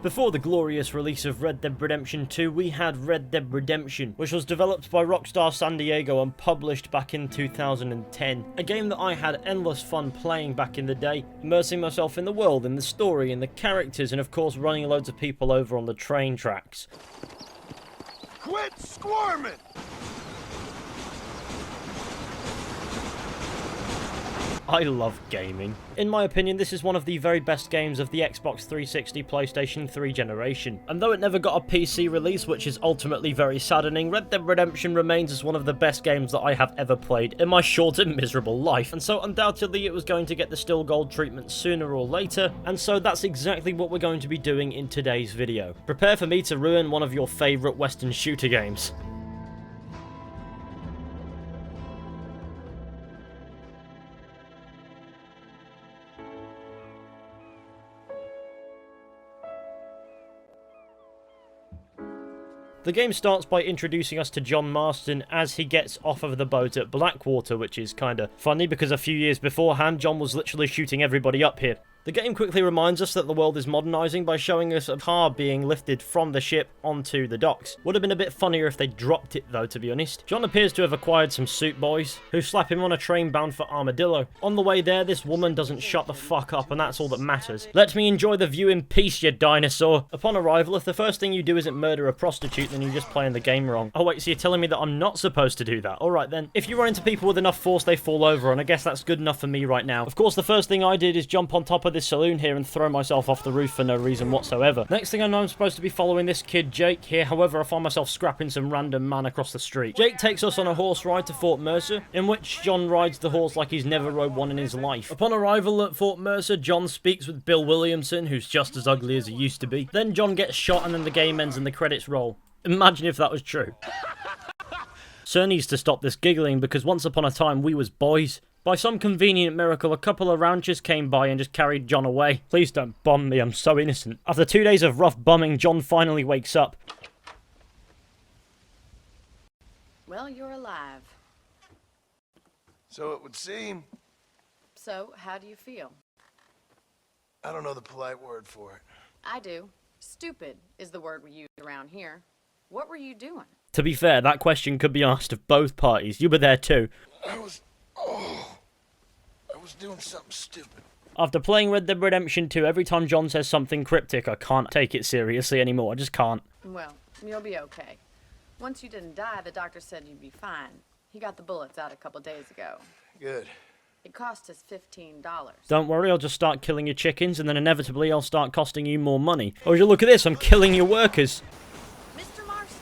Before the glorious release of Red Dead Redemption 2, we had Red Dead Redemption, which was developed by Rockstar San Diego and published back in 2010. A game that I had endless fun playing back in the day, immersing myself in the world, in the story, in the characters, and of course running loads of people over on the train tracks. Quit squirming! I love gaming. In my opinion, this is one of the very best games of the Xbox 360 PlayStation 3 generation. And though it never got a PC release, which is ultimately very saddening, Red Dead Redemption remains as one of the best games that I have ever played in my short and miserable life. And so undoubtedly it was going to get the Still Gold treatment sooner or later, and so that's exactly what we're going to be doing in today's video. Prepare for me to ruin one of your favourite Western shooter games. The game starts by introducing us to John Marston as he gets off of the boat at Blackwater, which is kinda funny because a few years beforehand, John was literally shooting everybody up here. The game quickly reminds us that the world is modernising by showing us a car being lifted from the ship onto the docks. Would have been a bit funnier if they dropped it though, to be honest. John appears to have acquired some suit boys, who slap him on a train bound for Armadillo. On the way there, this woman doesn't shut the fuck up, and that's all that matters. Let me enjoy the view in peace, you dinosaur. Upon arrival, if the first thing you do isn't murder a prostitute, then you're just playing the game wrong. Oh wait, so you're telling me that I'm not supposed to do that? Alright then. If you run into people with enough force, they fall over, and I guess that's good enough for me right now. Of course, the first thing I did is jump on top of this saloon here and throw myself off the roof for no reason whatsoever. Next thing I know, I'm supposed to be following this kid Jake here, however I find myself scrapping some random man across the street. Jake takes us on a horse ride to Fort Mercer, in which John rides the horse like he's never rode one in his life. Upon arrival at Fort Mercer, John speaks with Bill Williamson, who's just as ugly as he used to be. Then John gets shot and then the game ends and the credits roll. Imagine if that was true. Sir needs to stop this giggling because once upon a time we was boys. By some convenient miracle, a couple of ranchers came by and just carried John away. Please don't bomb me, I'm so innocent. After 2 days of rough bumming, John finally wakes up. Well, you're alive. So it would seem. So, how do you feel? I don't know the polite word for it. I do. Stupid is the word we use around here. What were you doing? To be fair, that question could be asked of both parties. You were there too. I was doing something stupid. After playing Red Dead Redemption 2, every time John says something cryptic, I can't take it seriously anymore. I just can't. Well, you'll be okay. Once you didn't die, the doctor said you'd be fine. He got the bullets out a couple days ago. Good. It cost us $15. Don't worry, I'll just start killing your chickens, and then inevitably I'll start costing you more money. Oh, you look at this, I'm killing your workers. Mr. Marston,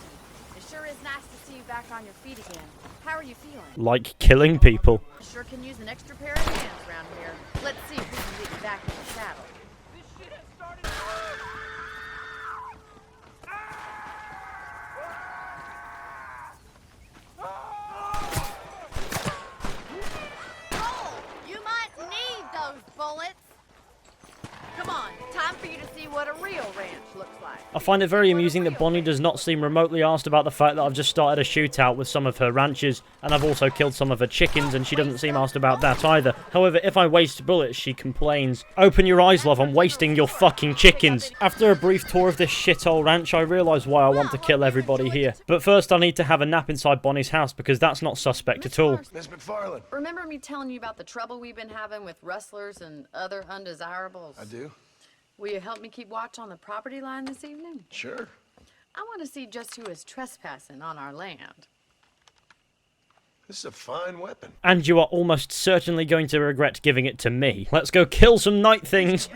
it sure is nice to see you back on your feet again. How are you feeling? Like killing people. Sure can use an extra pair of hands around here. Let's see if we can get you back in the saddle. This shit has started. Oh, you might need those bullets. Come on, time for you to see what a real ranch looks like. I find it very amusing that Bonnie does not seem remotely asked about the fact that I've just started a shootout with some of her ranchers, and I've also killed some of her chickens, and she doesn't seem asked about that either. However, if I waste bullets, she complains. Open your eyes, love, I'm wasting your fucking chickens. After a brief tour of this shithole ranch, I realise why I want to kill everybody here. But first I need to have a nap inside Bonnie's house, because that's not suspect at all. Miss McFarland. Remember me telling you about the trouble we've been having with rustlers and other undesirables? I do. Will you help me keep watch on the property line this evening? Sure. I want to see just who is trespassing on our land. This is a fine weapon. And you are almost certainly going to regret giving it to me. Let's go kill some night things.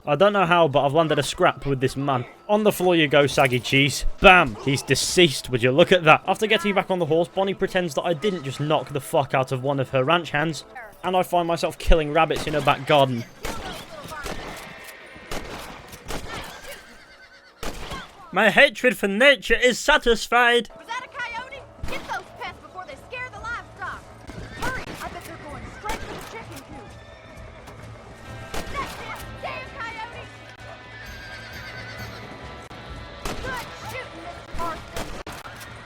I don't know how, but I've landed a scrap with this man. On the floor you go, saggy cheese. Bam! He's deceased, would you look at that? After getting back on the horse, Bonnie pretends that I didn't just knock the fuck out of one of her ranch hands, and I find myself killing rabbits in her back garden. My hatred for nature is satisfied. Was that a coyote? Get those pests before they scare the livestock. Hurry! I bet they're going straight for the chicken coop. That's it! Damn coyote! Good shooting, Mr. Marston.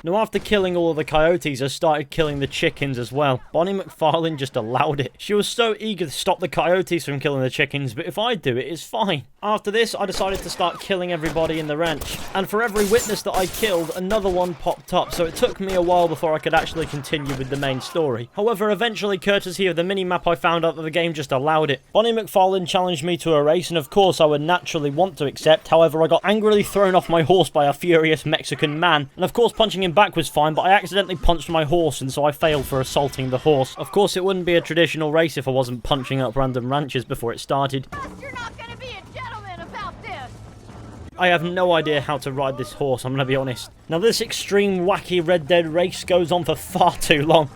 Now, after killing all of the coyotes, I started killing the chickens as well. Bonnie McFarlane just allowed it. She was so eager to stop the coyotes from killing the chickens, but if I do it, it's fine. After this, I decided to start killing everybody in the ranch. And for every witness that I killed, another one popped up, so it took me a while before I could actually continue with the main story. However, eventually, courtesy of the mini-map, I found out that the game just allowed it. Bonnie McFarlane challenged me to a race, and of course I would naturally want to accept. However, I got angrily thrown off my horse by a furious Mexican man, and of course punching him back was fine, but I accidentally punched my horse, and so I failed for assaulting the horse. Of course, it wouldn't be a traditional race if I wasn't punching up random ranches before it started. You're not gonna be a gentleman about this. I have no idea how to ride this horse, I'm gonna be honest. Now, this extreme wacky Red Dead race goes on for far too long.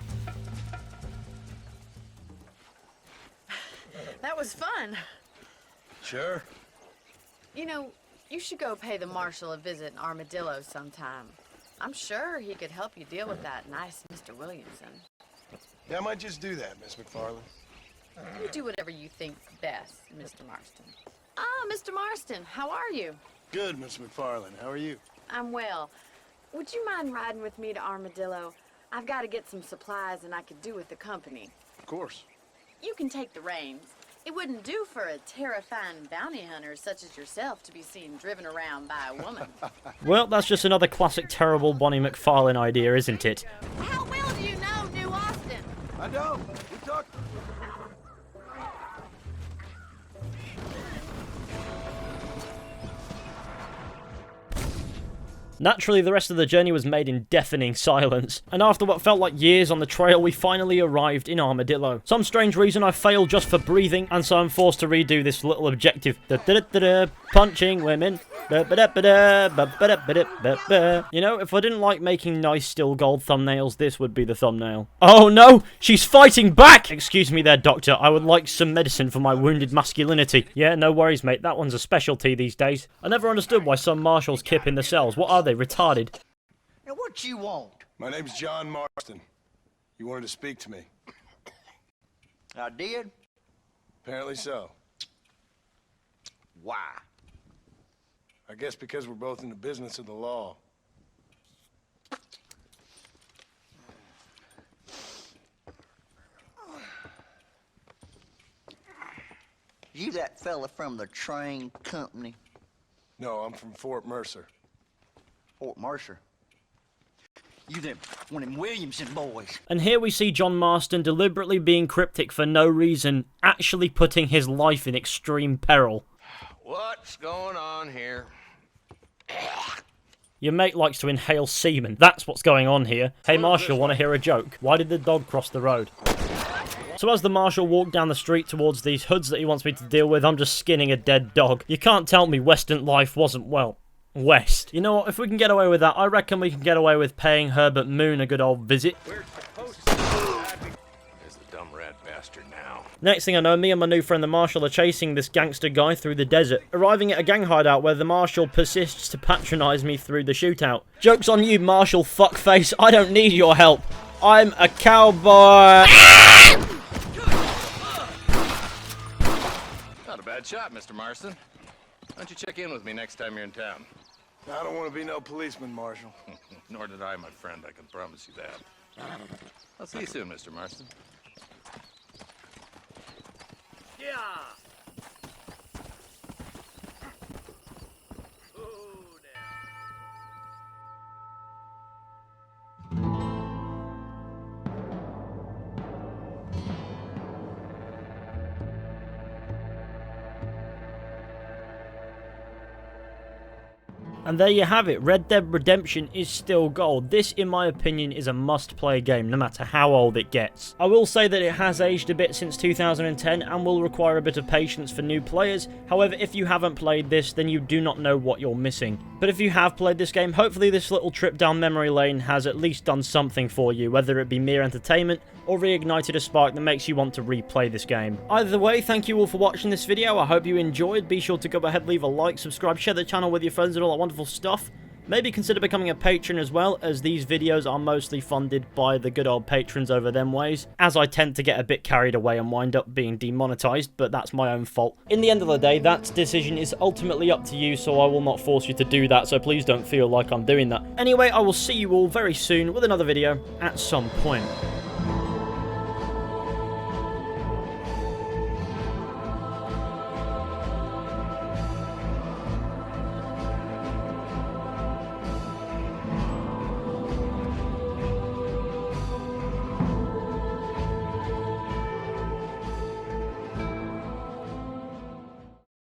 That was fun. Sure. You know, you should go pay the marshal a visit in Armadillo sometime. I'm sure he could help you deal with that nice Mr. Williamson. Yeah, I might just do that, Miss McFarlane. You do whatever you think's best, Mr. Marston. Ah, Mr. Marston, how are you? Good, Miss McFarlane. How are you? I'm well. Would you mind riding with me to Armadillo? I've got to get some supplies and I could do with the company. Of course. You can take the reins. It wouldn't do for a terrifying bounty hunter such as yourself to be seen driven around by a woman. Well, that's just another classic terrible Bonnie McFarlane idea, isn't it? How well do you know New Austin? I don't. We talked. Naturally, the rest of the journey was made in deafening silence, and after what felt like years on the trail, we finally arrived in Armadillo. Some strange reason I failed just for breathing, and so I'm forced to redo this little objective. Punching women. You know, if I didn't like making nice still gold thumbnails, this would be the thumbnail. Oh no! She's fighting back! Excuse me there, doctor. I would like some medicine for my wounded masculinity. Yeah, no worries, mate. That one's a specialty these days. I never understood why some marshals kip in the cells. What are they, retarded? Now, what you want? My name's John Marston. You wanted to speak to me. I did? Apparently so. Why? I guess because we're both in the business of the law. You that fella from the train company? No, I'm from Fort Mercer. Fort Mercer? You them, one of them Williamson boys. And here we see John Marston deliberately being cryptic for no reason, actually putting his life in extreme peril. What's going on here? Your mate likes to inhale semen. That's what's going on here. Hey Marshal, want to hear a joke? Why did the dog cross the road? So as the Marshal walked down the street towards these hoods that he wants me to deal with, I'm just skinning a dead dog. You can't tell me Western life wasn't, well, West. You know what, if we can get away with that, I reckon we can get away with paying Herbert Moon a good old visit. We're supposed to There's the dumb rat bastard now. Next thing I know, me and my new friend the Marshal are chasing this gangster guy through the desert, arriving at a gang hideout where the Marshal persists to patronise me through the shootout. Joke's on you, Marshal fuckface, I don't need your help. I'm a cowboy. Not a bad shot, Mr. Marston. Why don't you check in with me next time you're in town? I don't want to be no policeman, Marshal. Nor did I, my friend, I can promise you that. I'll see you soon, Mr. Marston. Yeah. And there you have it, Red Dead Redemption is still gold. This, in my opinion, is a must-play game, no matter how old it gets. I will say that it has aged a bit since 2010 and will require a bit of patience for new players. However, if you haven't played this, then you do not know what you're missing. But if you have played this game, hopefully this little trip down memory lane has at least done something for you, whether it be mere entertainment or reignited a spark that makes you want to replay this game. Either way, thank you all for watching this video. I hope you enjoyed. Be sure to go ahead, leave a like, subscribe, share the channel with your friends and all that wonderful stuff. Maybe consider becoming a patron as well, as these videos are mostly funded by the good old patrons over them ways, as I tend to get a bit carried away and wind up being demonetized, but that's my own fault. In the end of the day, that decision is ultimately up to you, so I will not force you to do that, so please don't feel like I'm doing that. Anyway, I will see you all very soon with another video at some point.